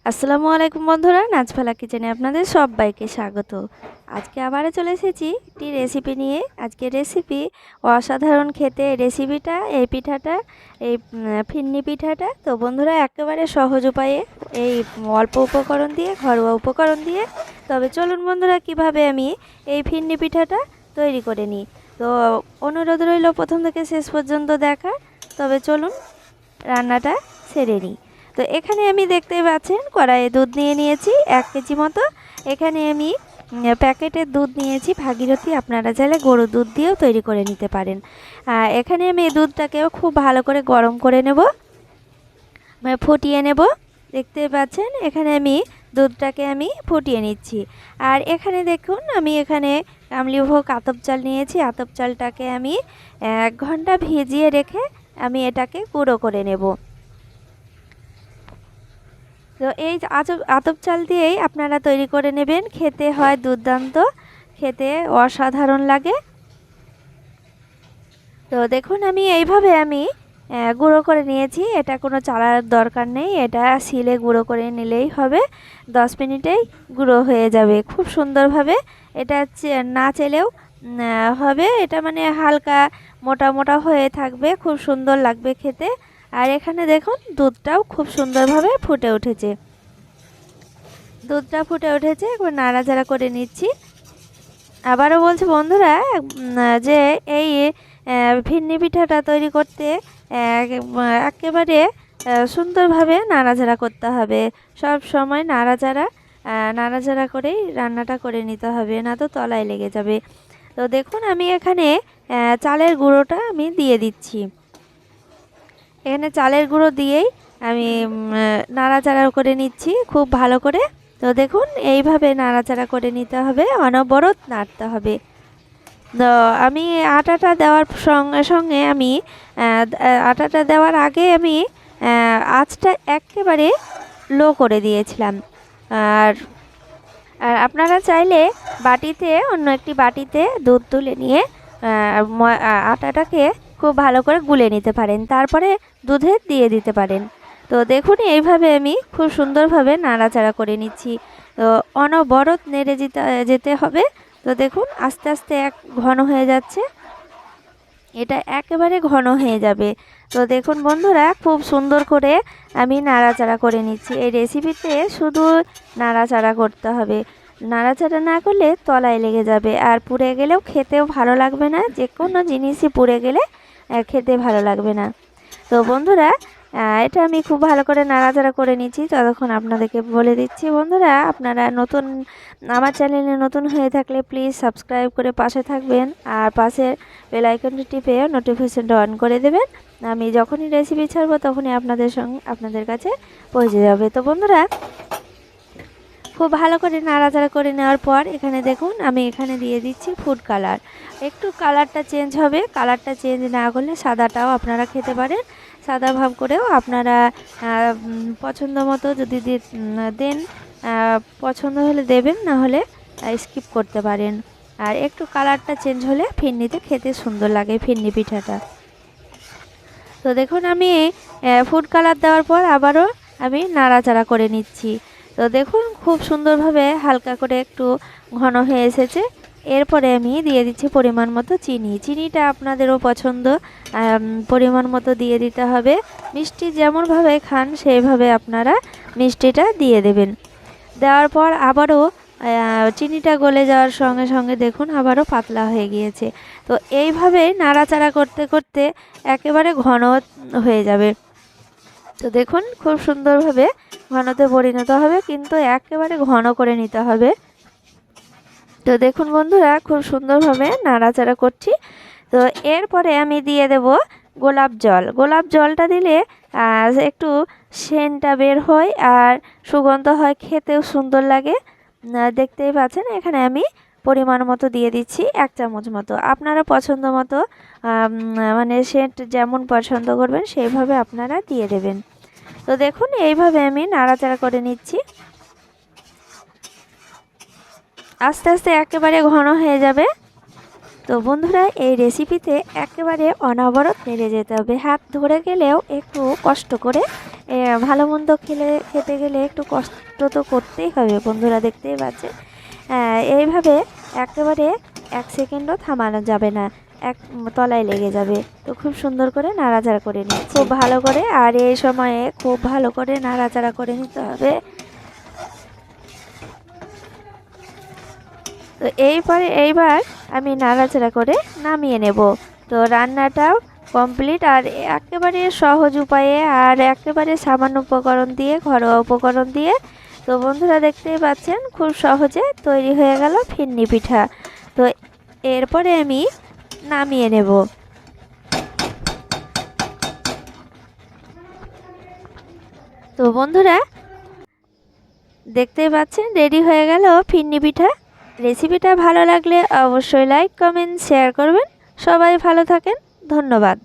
আসসালামু আলাইকুম বন্ধুরা, নাচফালা কিচেনে আপনাদের সবাইকে স্বাগত। আজকে আবারও চলে এসেছি একটি রেসিপি নিয়ে। আজকে রেসিপি অসাধারণ খেতে। রেসিপিটা এই পিঠাটা, এই ফিন্নি পিঠাটা তো বন্ধুরা একেবারে সহজ উপায়ে, এই অল্প উপকরণ দিয়ে, ঘরোয়া উপকরণ দিয়ে। তবে চলুন বন্ধুরা, কিভাবে আমি এই ফিন্নি পিঠাটা তৈরি করে নিই। তো অনুরোধ রইল প্রথম থেকে শেষ পর্যন্ত দেখার। তবে চলুন রান্নাটা সেরে নিই। তো এখানে আমি দেখতে পাচ্ছেন কড়াইয়ে দুধ নিয়ে নিয়েছি 1 কেজি মতো। এখানে আমি প্যাকেটের দুধ নিয়েছি ভাগীরথী, আপনারা চাইলে গরুর দুধ দিয়েও তৈরি করে নিতে পারেন। এখানে আমি এই দুধটাকেও খুব ভালো করে গরম করে নেব, মানে ফুটিয়ে নেব। দেখতে পাচ্ছেন এখানে আমি দুধটাকে ফুটিয়ে নিচ্ছি। আর এখানে দেখুন আমি এখানে কামলিভোগ আতপ চাল নিয়েছি। আতপ চালটাকে আমি 1 ঘন্টা ভিজিয়ে রেখে আমি এটাকে গুঁড়ো করে নেব। তো এই আতপ চাল দিয়েই আপনারা তৈরি করে নেবেন, খেতে হয় দুর্দান্ত, খেতে অসাধারণ লাগে। তো দেখুন আমি এইভাবে গুঁড়ো করে নিয়েছি। এটা কোনো চালার দরকার নেই, এটা শিলে গুঁড়ো করে নিলেই হবে। 10 মিনিটেই গুঁড়ো হয়ে যাবে খুব সুন্দরভাবে। এটা না চেলেও হবে, এটা মানে হালকা মোটা মোটা হয়ে থাকবে, খুব সুন্দর লাগবে খেতে। আর এখানে দেখুন দুধটাও খুব সুন্দরভাবে ফুটে উঠেছে। দুধটা ফুটে উঠেছে, একবার নাড়াচাড়া করে নিচ্ছি। আবারও বলছি বন্ধুরা, যে এই ফিরনি পিঠাটা তৈরি করতে একেবারে সুন্দরভাবে নাড়াচাড়া করতে হবে। সব সময় নাড়াচাড়া করেই রান্নাটা করে নিতে হবে, না তো তলায় লেগে যাবে। তো দেখুন আমি এখানে চালের গুঁড়োটা আমি দিয়ে দিচ্ছি। এখানে চালের গুঁড়ো দিয়েই আমি নাড়াচাড়া করে নিচ্ছি খুব ভালো করে। তো দেখুন এইভাবে নাড়াচাড়া করে নিতে হবে, অনবরত নাড়তে হবে। তো আমি আটাটা দেওয়ার সঙ্গে সঙ্গে আটাটা দেওয়ার আগে আমি আঁচটা একেবারে লো করে দিয়েছিলাম। আর আর আপনারা চাইলে অন্য একটি বাটিতে দুধ তুলে নিয়ে আটাটাকে খুব ভালো করে গুলে নিতে পারেন, তারপরে দুধে দিয়ে দিতে পারেন। তো দেখুন এইভাবে আমি খুব সুন্দরভাবে নাড়াচাড়া করে নিচ্ছি। তো অনবরত নেড়ে যেতে হবে। তো দেখুন আস্তে আস্তে ঘন হয়ে যাচ্ছে, এটা একেবারে ঘন হয়ে যাবে। তো দেখুন বন্ধুরা খুব সুন্দর করে আমি নাড়াচাড়া করে নিচ্ছি। এই রেসিপিতে শুধু নাড়াচাড়া করতে হবে, নাড়াচাড়া না করলে তলায় লেগে যাবে, আর পুড়ে গেলেও খেতেও ভালো লাগবে না। যে কোনো জিনিসই পুড়ে গেলে খেতে ভালো লাগবে না। তো বন্ধুরা এটা আমি খুব ভালো করে নাড়াচাড়া করে নিচ্ছি। ততক্ষণ আপনাদেরকে বলে দিচ্ছি বন্ধুরা, আপনারা আমার চ্যানেলে নতুন হয়ে থাকলে প্লিজ সাবস্ক্রাইব করে পাশে থাকবেন, আর পাশের বেল আইকনটি টিপে নোটিফিকেশনটা অন করে দেবেন। আমি যখনই রেসিপি ছাড়বো তখনই আপনাদের কাছে পৌঁছে যাবে। তো বন্ধুরা খুব ভালো করে নাড়াচাড়া করে নেওয়ার পর এখানে দেখুন আমি এখানে দিয়ে দিচ্ছি ফুড কালার। একটু কালারটা চেঞ্জ হবে, কালারটা চেঞ্জ না করলে সাদাটাও আপনারা খেতে পারেন। সাদা ভাব করেও আপনারা পছন্দ মতো যদি দেন, পছন্দ হলে দেবেন, না হলে স্কিপ করতে পারেন। আর একটু কালারটা চেঞ্জ হলে ফিরনিতে খেতে সুন্দর লাগে ফিরনি পিঠাটা। তো দেখুন আমি ফুড কালার দেওয়ার পর আবারও আমি নাড়াচাড়া করে নিচ্ছি। তো দেখুন খুব সুন্দরভাবে হালকা করে একটু ঘন হয়ে এসেছে। এরপরে আমি দিয়ে দিচ্ছি পরিমাণ মতো চিনি। চিনিটা আপনাদেরও পছন্দ, পরিমাণ মতো দিয়ে দিতে হবে। মিষ্টি যেমনভাবে খান সেইভাবে আপনারা মিষ্টিটা দিয়ে দেবেন। দেওয়ার পর আবারও চিনিটা গলে যাওয়ার সঙ্গে সঙ্গে দেখুন আবারও পাতলা হয়ে গিয়েছে। তো এইভাবে নাড়াচাড়া করতে করতে একেবারে ঘন হয়ে যাবে। তো দেখুন খুব সুন্দরভাবে ঘনতে পরিণত হবে, কিন্তু একেবারে ঘন করে নিতে হবে। তো দেখুন বন্ধুরা খুব সুন্দরভাবে নাড়াচাড়া করছি। তো এরপরে আমি দিয়ে দেব গোলাপ জল। গোলাপ জলটা দিলে একটু সেন্টটা বের হয় আর সুগন্ধ হয়, খেতেও সুন্দর লাগে। দেখতেই পাচ্ছেন এখানে আমি পরিমাণ মতো দিয়ে দিচ্ছি 1 চামচ মতো। আপনারা পছন্দ মতো মানে সেন্ট যেমন পছন্দ করবেন সেইভাবে আপনারা দিয়ে দেবেন। তো দেখুন এইভাবে আমি নাড়াচাড়া করে নিচ্ছি। আস্তে আস্তে একেবারে ঘন হয়ে যাবে। তো বন্ধুরা এই রেসিপিতে একেবারে অনবরত নেড়ে যেতে হবে, হাত ধরে গেলেও একটু কষ্ট করে। ভালো মন্দ খেতে গেলে একটু কষ্ট তো করতেই হবে বন্ধুরা, দেখতেই পাচ্ছেন। এইভাবে একেবারে 1 সেকেন্ডও থামানো যাবে না, এক তলায় লেগে যাবে। তো খুব সুন্দর করে নাড়াচাড়া করে নিই খুব ভালো করে, আর এই সময়ে খুব ভালো করে নাড়াচাড়া করে নিতে হবে। তো এইবার আমি নাড়াচাড়া করে নামিয়ে নেব। তো রান্নাটাও কমপ্লিট, আর একেবারে সহজ উপায়ে আর একেবারে সামান্য উপকরণ দিয়ে, ঘরোয়া উপকরণ দিয়ে। তো বন্ধুরা দেখতেই পাচ্ছেন খুব সহজে তৈরি হয়ে গেল ফিরনি পিঠা। তো এরপরে আমি নামিয়ে নেব। তো বন্ধুরা দেখতেই পাচ্ছেন রেডি হয়ে গেল ফিরনি পিঠা। রেসিপিটা ভালো লাগলে অবশ্যই লাইক, কমেন্ট, শেয়ার করবেন। সবাই ভালো থাকেন, ধন্যবাদ।